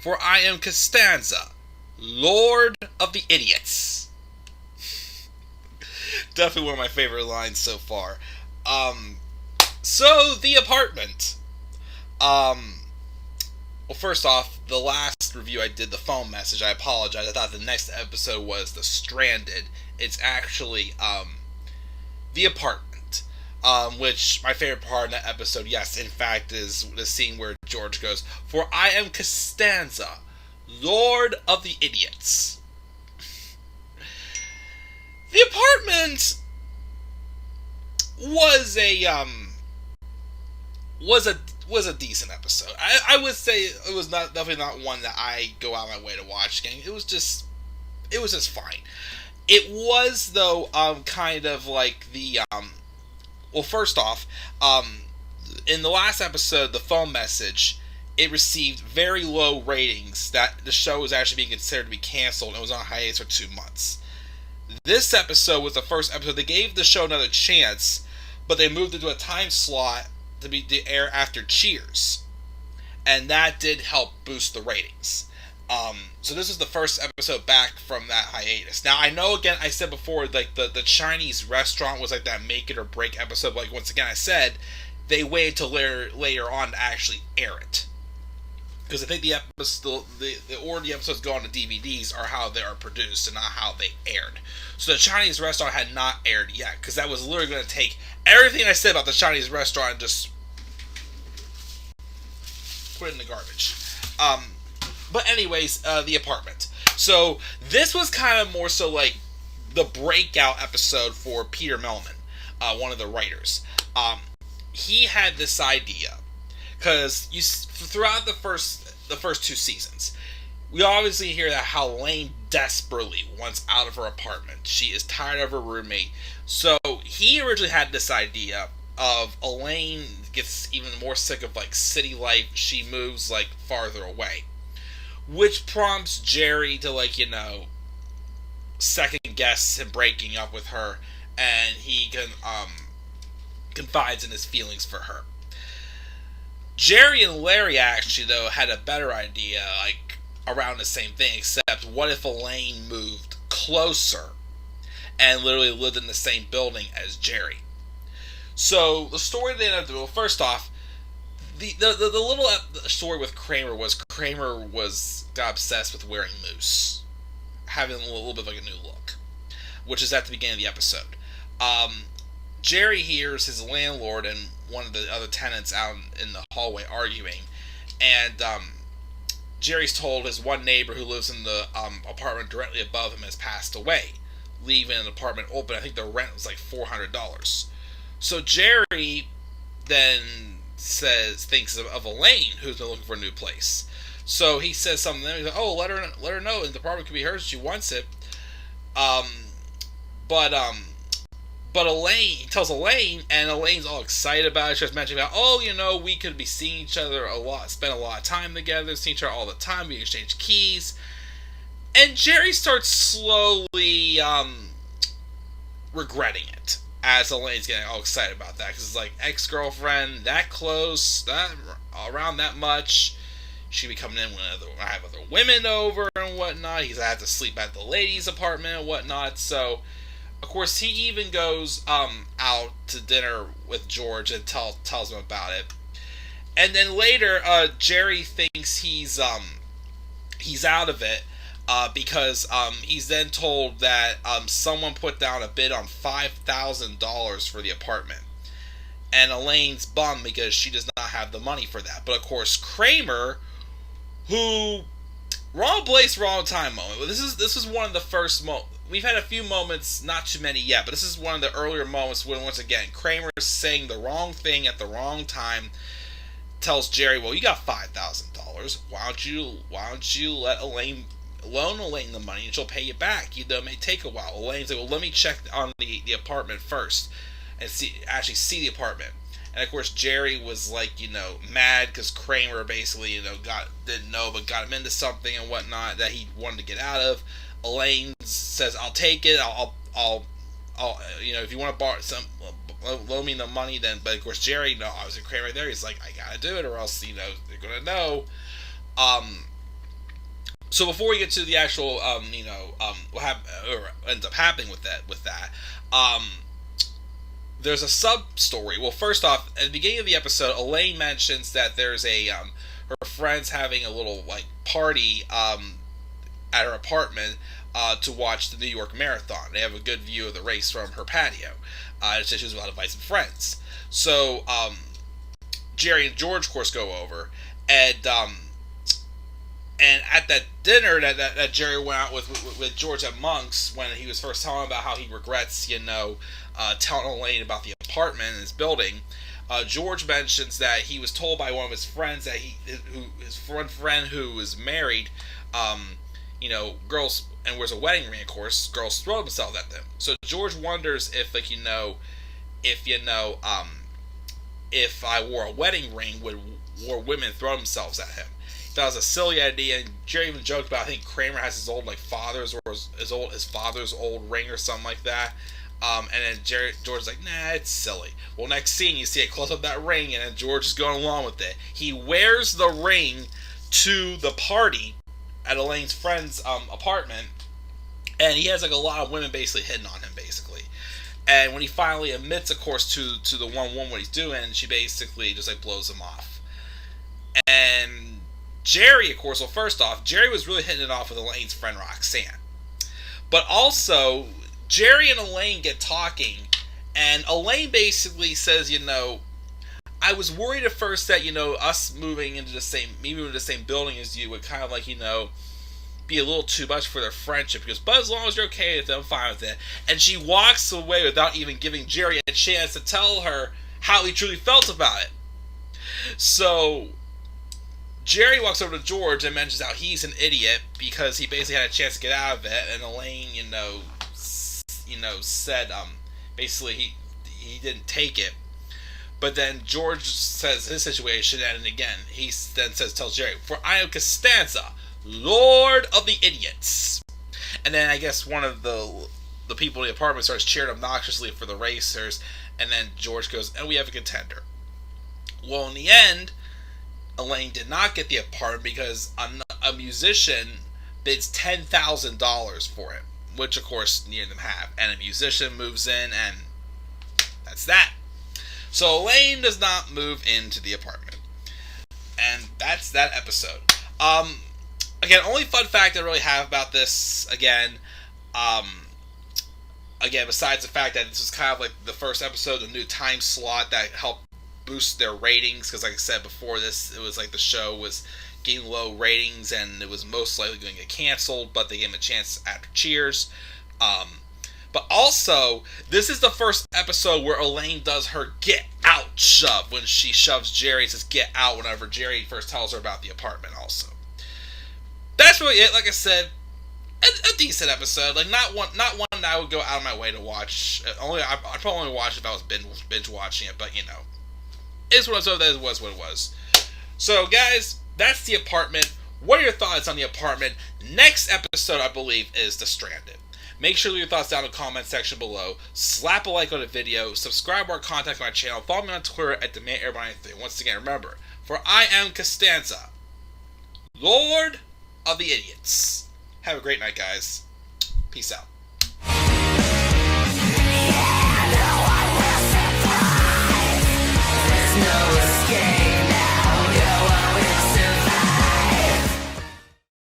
for I am Costanza, Lord of the Idiots. Definitely one of my favorite lines so far. So, the apartment. Well, first off, the last review I did, the phone message, I apologize. I thought the next episode was The Stranded. It's actually, The Apartment. Which, my favorite part in that episode, yes, in fact, is the scene where George goes, for I am Costanza, Lord of the Idiots. The Apartment was a decent episode. I would say it was definitely not one that I go out of my way to watch again. It was just fine. It was, though, kind of like the well, first off, in the last episode, the phone message, it received very low ratings. That the show was actually being considered to be canceled, and it was on hiatus for 2 months. This episode was the first episode. They gave the show another chance, but they moved it to a time slot to air after Cheers, and that did help boost the ratings. So this is the first episode back from that hiatus. Now, I know, again, I said before, like, the Chinese restaurant was like that make it or break episode. Like, once again, I said they waited till later on to actually air it, because I think the order the episodes go on to DVDs are how they are produced and not how they aired. So the Chinese restaurant had not aired yet, because that was literally going to take everything I said about the Chinese restaurant and just put it in the garbage. But anyways, The Apartment. So this was kind of more so like the breakout episode for Peter Melman, one of the writers. He had this idea, because throughout the first 2 seasons, we obviously hear that how Elaine desperately wants out of her apartment. She is tired of her roommate. So he originally had this idea of Elaine gets even more sick of like city life. She moves like farther away, which prompts Jerry to, like, second guess him breaking up with her, and he confides in his feelings for her. Jerry and Larry actually, though, had a better idea, like, around the same thing, except what if Elaine moved closer and literally lived in the same building as Jerry? So, the story they ended up doing, well, first off, the little story with Kramer got obsessed with wearing moose, having a little bit of like a new look, which is at the beginning of the episode. Jerry hears his landlord and one of the other tenants out in the hallway arguing, and Jerry's told his one neighbor who lives in the apartment directly above him has passed away, leaving an apartment open. I think the rent was like $400. So Jerry then thinks of Elaine, who's been looking for a new place. So he says something. He's like, "Oh, let her know the apartment could be hers if she wants it." But Elaine, he tells Elaine, and Elaine's all excited about it. She was mentioning about, "Oh, we could be seeing each other a lot, spend a lot of time together, seeing each other all the time. We exchange keys." And Jerry starts slowly regretting it, as Elaine's getting all excited about that, because it's like, ex-girlfriend, that close, that around that much, she'd be coming in when I have other women over and whatnot. He's had to sleep at the ladies' apartment and whatnot. So, of course, he even goes out to dinner with George and tells him about it. And then later, Jerry thinks he's out of it. Because he's then told that someone put down a bid on $5,000 for the apartment. And Elaine's bummed because she does not have the money for that. But of course, Kramer, who, wrong place, wrong time moment. This is one of the first moments. We've had a few moments, not too many yet, but this is one of the earlier moments when, once again, Kramer is saying the wrong thing at the wrong time. Tells Jerry, "Well, you got $5,000. Why don't you let loan Elaine the money and she'll pay you back. It may take a while." Elaine's like, "Well, let me check on the apartment first and see the apartment." And of course, Jerry was like, mad because Kramer basically, didn't know, but got him into something and whatnot that he wanted to get out of. Elaine says, "I'll take it. I'll if you want to borrow loan me the money, then." But of course, Jerry, obviously Kramer there, he's like, "I gotta do it, or else, they're gonna know." So before we get to the actual, or ends up happening with that, there's a sub story. Well, first off, at the beginning of the episode, Elaine mentions that there's her friends having a little like party at her apartment to watch the New York Marathon. They have a good view of the race from her patio. She was about to invite some friends. So Jerry and George, of course, go over, and at that dinner that Jerry went out with George at Monk's, when he was first telling about how he regrets, telling Elaine about the apartment in his building, George mentions that he was told by one of his friends that his one friend who was married, girls, and wears a wedding ring, of course, girls throw themselves at them. So George wonders if I wore a wedding ring, would women throw themselves at him? That was a silly idea, and Jerry even joked about, I think Kramer has his old father's or his father's old ring or something like that. And then George's like, nah, it's silly. Well, next scene you see a close up of that ring, and then George is going along with it. He wears the ring to the party at Elaine's friend's apartment, and he has like a lot of women basically hitting on him, basically. And when he finally admits, of course, to the one woman what he's doing, she basically just like blows him off. And Jerry, of course, well, first off, Jerry was really hitting it off with Elaine's friend Roxanne. But also, Jerry and Elaine get talking, and Elaine basically says, I was worried at first that, us moving into the same building as you would kind of like, be a little too much for their friendship. Because, but as long as you're okay with it, I'm fine with it. And she walks away without even giving Jerry a chance to tell her how he truly felt about it. So Jerry walks over to George and mentions how he's an idiot because he basically had a chance to get out of it, and Elaine, said basically he didn't take it. But then George says his situation, and again he then tells Jerry, "For I am Costanza, Lord of the Idiots." And then I guess one of the people in the apartment starts cheering obnoxiously for the racers, and then George goes, "And we have a contender." Well, in the end, Elaine did not get the apartment because a musician bids $10,000 for it, which of course neither of them have, and a musician moves in, and that's that. So Elaine does not move into the apartment, and that's that episode. Again, only fun fact I really have about this, again, besides the fact that this was kind of like the first episode, the new time slot that helped boost their ratings, because like I said before this, it was like the show was getting low ratings and it was most likely going to get canceled, but they gave him a chance after Cheers. But also, this is the first episode where Elaine does her get out shove when she shoves Jerry, says get out whenever Jerry first tells her about the apartment also. That's really it. Like I said, a decent episode. Like not one that I would go out of my way to watch. I'd probably only watch it if I was binge watching it, but it's what it was what it was. So guys, that's The Apartment. What are your thoughts on The Apartment? Next episode, I believe, is The Stranded. Make sure to leave your thoughts down in the comment section below. Slap a like on the video. Subscribe or contact my channel. Follow me on Twitter at DemandAirBody93. Once again, remember, for I am Costanza, Lord of the Idiots. Have a great night, guys. Peace out.